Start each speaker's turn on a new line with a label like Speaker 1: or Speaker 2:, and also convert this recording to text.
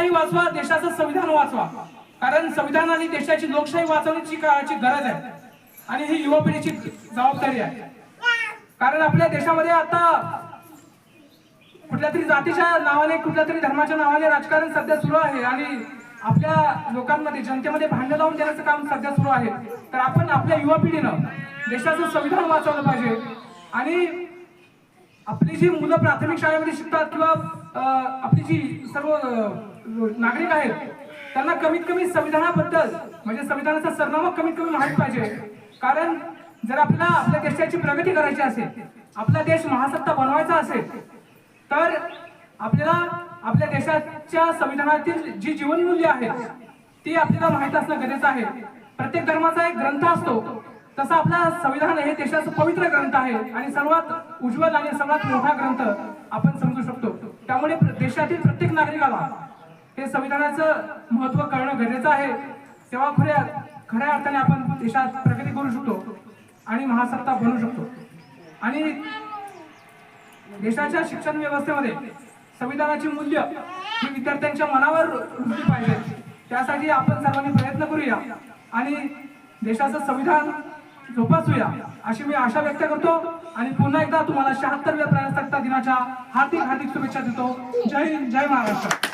Speaker 1: वाचवा, देशाचं संविधान वाचवा, कारण संविधान आणि देशाची लोकशाही वाचवण्याची काळाची गरज आहे आणि ही युवा पिढीची जबाबदारी आहे. कारण आपल्या देशामध्ये आता कुठल्या तरी जातीच्या नावाने, कुठल्या तरी धर्माच्या नावाने राजकारण सध्या सुरू आहे आणि आपल्या लोकांमध्ये, जनतेमध्ये भांडण लावून देण्याचं काम सध्या सुरू आहे. तर आपण आपल्या युवा पिढीनं देशाचं संविधान वाचवलं पाहिजे आणि आपली जी मुलं प्राथमिक शाळेमध्ये शिकतात किंवा आपली जी सर्व नागरिक आहेत त्यांना कमीत कमी संविधानाबद्दल, म्हणजे संविधानाचा सरनामा कमीत कमी माहित पाहिजे. कारण जर आपल्याला आपल्या देशाची प्रगती करायची असेल, आपला देश महासत्ता बनवायचा असेल, तर आपल्याला आपल्या देशाच्या संविधानातील जी जीवनमूल्य आहेत ती आपल्याला माहित असणं गरजेचं आहे. प्रत्येक धर्माचा एक ग्रंथ असतो, तसा आपला संविधान हे देशाचं पवित्र ग्रंथ आहे आणि सर्वात उज्ज्वल आणि सर्वात मोठा ग्रंथ आपण समजू शकतो. त्यामुळे देशातील प्रत्येक नागरिकाला हे संविधानाचं महत्त्व कळणं गरजेचं आहे. तेव्हा खऱ्या अर्थाने आपण देशात प्रगती करू शकतो आणि महासत्ता बनू शकतो. आणि देशाच्या शिक्षण व्यवस्थेमध्ये संविधानाची मूल्य ही विद्यार्थ्यांच्या मनावर रुजली पाहिजे. त्यासाठी आपण सर्वांनी प्रयत्न करूया आणि देशाचं संविधान जोपासूया अशी मी आशा व्यक्त करतो. आणि पुन्हा एकदा तुम्हाला 76व्या प्रजासत्ताक दिनाच्या हार्दिक शुभेच्छा देतो. जय हिंद, जय महाराष्ट्र.